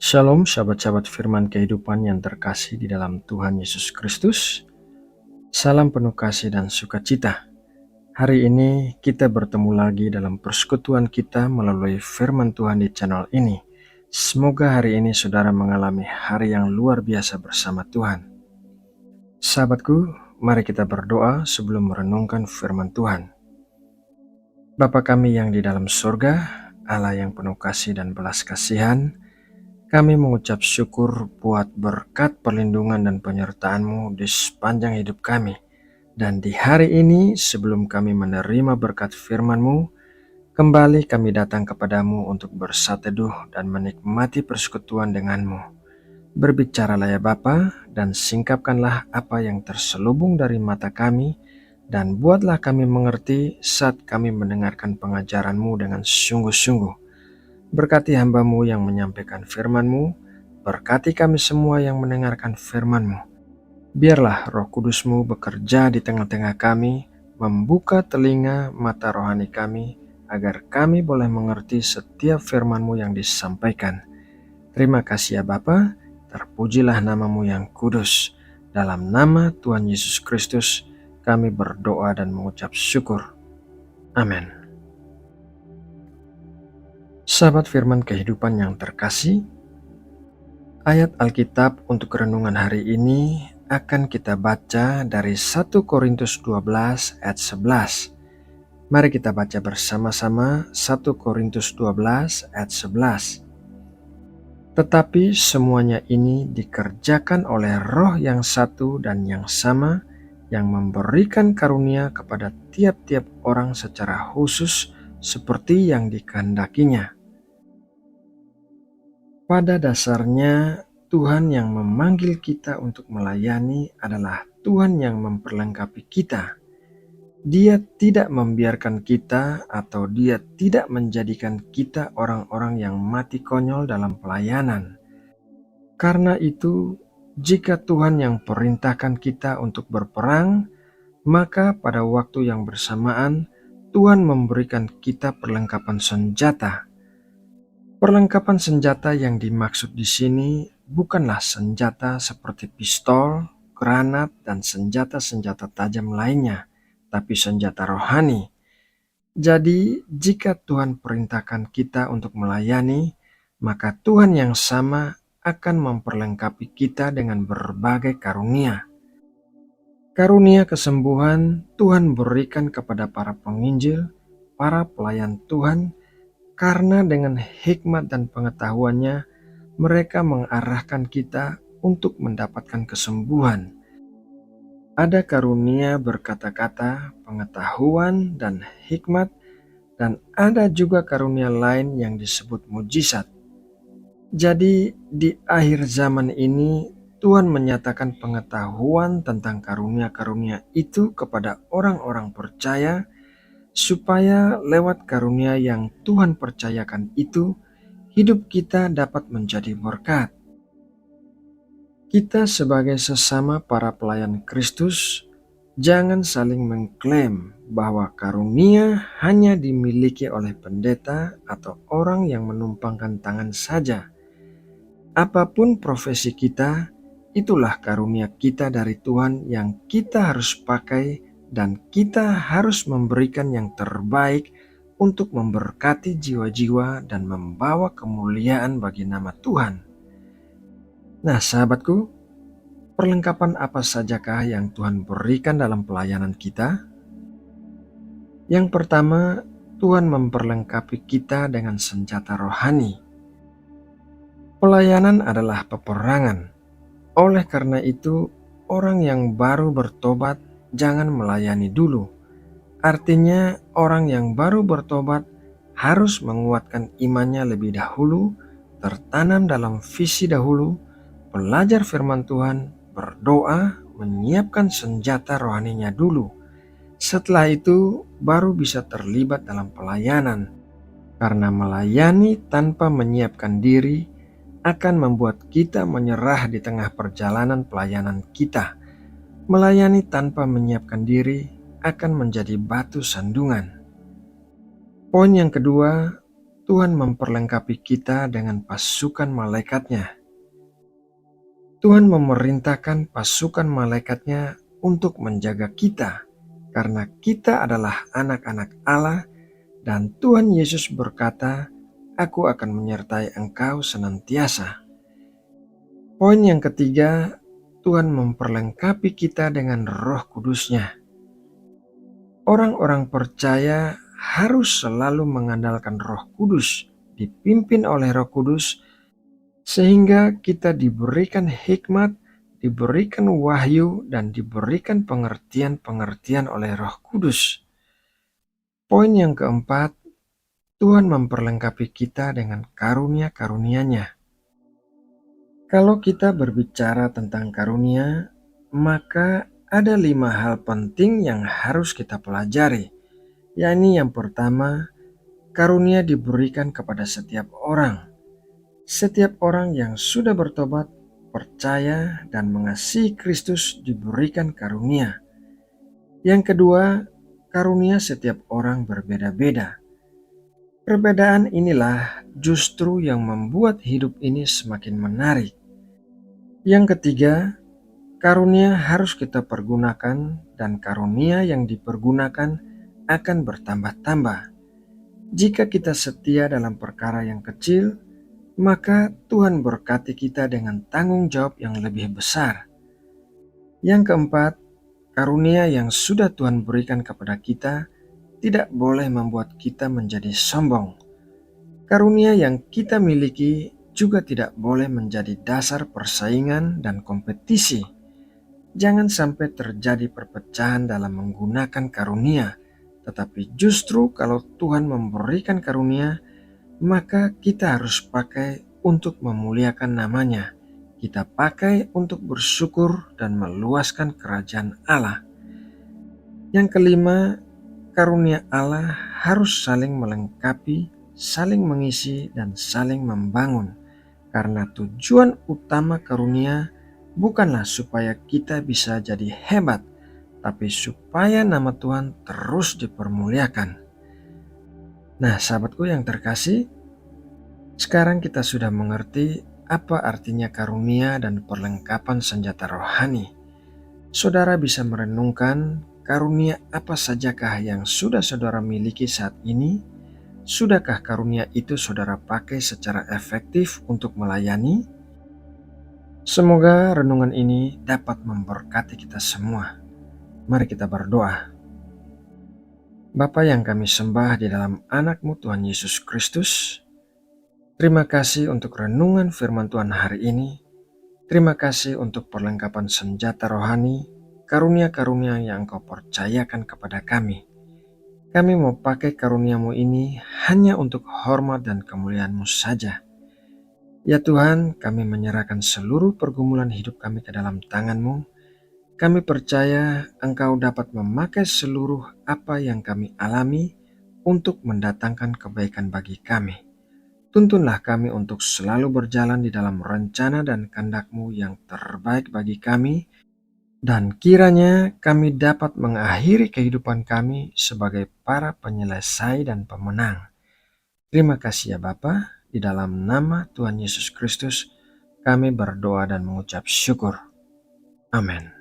Shalom sahabat-sahabat firman kehidupan yang terkasih di dalam Tuhan Yesus Kristus. Salam penuh kasih dan sukacita. Hari ini kita bertemu lagi dalam persekutuan kita melalui firman Tuhan di channel ini. Semoga hari ini saudara mengalami hari yang luar biasa bersama Tuhan. Sahabatku, mari kita berdoa sebelum merenungkan firman Tuhan. Bapa kami yang di dalam surga, Allah yang penuh kasih dan belas kasihan, kami mengucap syukur buat berkat perlindungan dan penyertaan-Mu di sepanjang hidup kami. Dan di hari ini sebelum kami menerima berkat firman-Mu, kembali kami datang kepadamu untuk bersateduh dan menikmati persekutuan dengan-Mu. Berbicaralah ya Bapa, dan singkapkanlah apa yang terselubung dari mata kami, dan buatlah kami mengerti saat kami mendengarkan pengajaran-Mu dengan sungguh-sungguh. Berkati hamba-Mu yang menyampaikan firman-Mu, berkati kami semua yang mendengarkan firman-Mu. Biarlah Roh Kudus-Mu bekerja di tengah-tengah kami, membuka telinga mata rohani kami, agar kami boleh mengerti setiap firman-Mu yang disampaikan. Terima kasih ya Bapa, terpujilah nama-Mu yang kudus. Dalam nama Tuhan Yesus Kristus, kami berdoa dan mengucap syukur. Amin. Sahabat firman kehidupan yang terkasih, ayat Alkitab untuk renungan hari ini akan kita baca dari 1 Korintus 12 ayat 11. Mari kita baca bersama-sama 1 Korintus 12 ayat 11. Tetapi semuanya ini dikerjakan oleh Roh yang satu dan yang sama, yang memberikan karunia kepada tiap-tiap orang secara khusus seperti yang dikehendakinya. Pada dasarnya, Tuhan yang memanggil kita untuk melayani adalah Tuhan yang memperlengkapi kita. Dia tidak membiarkan kita atau Dia tidak menjadikan kita orang-orang yang mati konyol dalam pelayanan. Karena itu, jika Tuhan yang perintahkan kita untuk berperang, maka pada waktu yang bersamaan Tuhan memberikan kita perlengkapan senjata. Perlengkapan senjata yang dimaksud di sini bukanlah senjata seperti pistol, granat, dan senjata-senjata tajam lainnya, tapi senjata rohani. Jadi, jika Tuhan perintahkan kita untuk melayani, maka Tuhan yang sama akan memperlengkapi kita dengan berbagai karunia. Karunia kesembuhan Tuhan berikan kepada para penginjil, para pelayan Tuhan, karena dengan hikmat dan pengetahuannya, mereka mengarahkan kita untuk mendapatkan kesembuhan. Ada karunia berkata-kata, pengetahuan, dan hikmat, dan ada juga karunia lain yang disebut mujizat. Jadi di akhir zaman ini, Tuhan menyatakan pengetahuan tentang karunia-karunia itu kepada orang-orang percaya, supaya lewat karunia yang Tuhan percayakan itu, hidup kita dapat menjadi berkat. Kita sebagai sesama para pelayan Kristus, jangan saling mengklaim bahwa karunia hanya dimiliki oleh pendeta atau orang yang menumpangkan tangan saja. Apapun profesi kita, itulah karunia kita dari Tuhan yang kita harus pakai, dan kita harus memberikan yang terbaik untuk memberkati jiwa-jiwa dan membawa kemuliaan bagi nama Tuhan. Nah sahabatku, perlengkapan apa sajakah yang Tuhan berikan dalam pelayanan kita? Yang pertama, Tuhan memperlengkapi kita dengan senjata rohani. Pelayanan adalah peperangan. Oleh karena itu, orang yang baru bertobat jangan melayani dulu. Artinya, orang yang baru bertobat harus menguatkan imannya lebih dahulu, tertanam dalam visi dahulu, belajar firman Tuhan, berdoa, menyiapkan senjata rohaninya dulu. Setelah itu, baru bisa terlibat dalam pelayanan. Karena melayani tanpa menyiapkan diri akan membuat kita menyerah di tengah perjalanan pelayanan kita. Melayani tanpa menyiapkan diri akan menjadi batu sandungan. Poin yang kedua, Tuhan memperlengkapi kita dengan pasukan malaikatnya. Tuhan memerintahkan pasukan malaikatnya untuk menjaga kita, karena kita adalah anak-anak Allah dan Tuhan Yesus berkata, "Aku akan menyertai engkau senantiasa." Poin yang ketiga, Tuhan memperlengkapi kita dengan Roh Kudus-Nya. Orang-orang percaya harus selalu mengandalkan Roh Kudus, dipimpin oleh Roh Kudus, sehingga kita diberikan hikmat, diberikan wahyu, dan diberikan pengertian-pengertian oleh Roh Kudus. Poin yang keempat, Tuhan memperlengkapi kita dengan karunia-karunia-Nya. Kalau kita berbicara tentang karunia, maka ada 5 hal penting yang harus kita pelajari, yakni yang pertama, karunia diberikan kepada setiap orang. Setiap orang yang sudah bertobat, percaya, dan mengasihi Kristus diberikan karunia. Yang kedua, karunia setiap orang berbeda-beda. Perbedaan inilah justru yang membuat hidup ini semakin menarik. Yang ketiga, karunia harus kita pergunakan, dan karunia yang dipergunakan akan bertambah-tambah. Jika kita setia dalam perkara yang kecil, maka Tuhan berkati kita dengan tanggung jawab yang lebih besar. Yang keempat, karunia yang sudah Tuhan berikan kepada kita tidak boleh membuat kita menjadi sombong. Karunia yang kita miliki juga tidak boleh menjadi dasar persaingan dan kompetisi. Jangan sampai terjadi perpecahan dalam menggunakan karunia, tetapi justru kalau Tuhan memberikan karunia, maka kita harus pakai untuk memuliakan namanya. Kita pakai untuk bersyukur dan meluaskan kerajaan Allah. Yang kelima, karunia Allah harus saling melengkapi, saling mengisi, dan saling membangun. Karena tujuan utama karunia bukanlah supaya kita bisa jadi hebat, tapi supaya nama Tuhan terus dipermuliakan. Nah, sahabatku yang terkasih, sekarang kita sudah mengerti apa artinya karunia dan perlengkapan senjata rohani. Saudara bisa merenungkan karunia apa sajakah yang sudah saudara miliki saat ini? Sudahkah karunia itu saudara pakai secara efektif untuk melayani? Semoga renungan ini dapat memberkati kita semua. Mari kita berdoa. Bapa yang kami sembah di dalam anak-Mu Tuhan Yesus Kristus, terima kasih untuk renungan firman Tuhan hari ini. Terima kasih untuk perlengkapan senjata rohani, karunia-karunia yang Engkau percayakan kepada kami. Kami mau pakai karunia-Mu ini hanya untuk hormat dan kemuliaan-Mu saja. Ya Tuhan, kami menyerahkan seluruh pergumulan hidup kami ke dalam tangan-Mu. Kami percaya Engkau dapat memakai seluruh apa yang kami alami untuk mendatangkan kebaikan bagi kami. Tuntunlah kami untuk selalu berjalan di dalam rencana dan kehendak-Mu yang terbaik bagi kami, dan kiranya kami dapat mengakhiri kehidupan kami sebagai para penyelesai dan pemenang. Terima kasih ya Bapa, di dalam nama Tuhan Yesus Kristus kami berdoa dan mengucap syukur. Amin.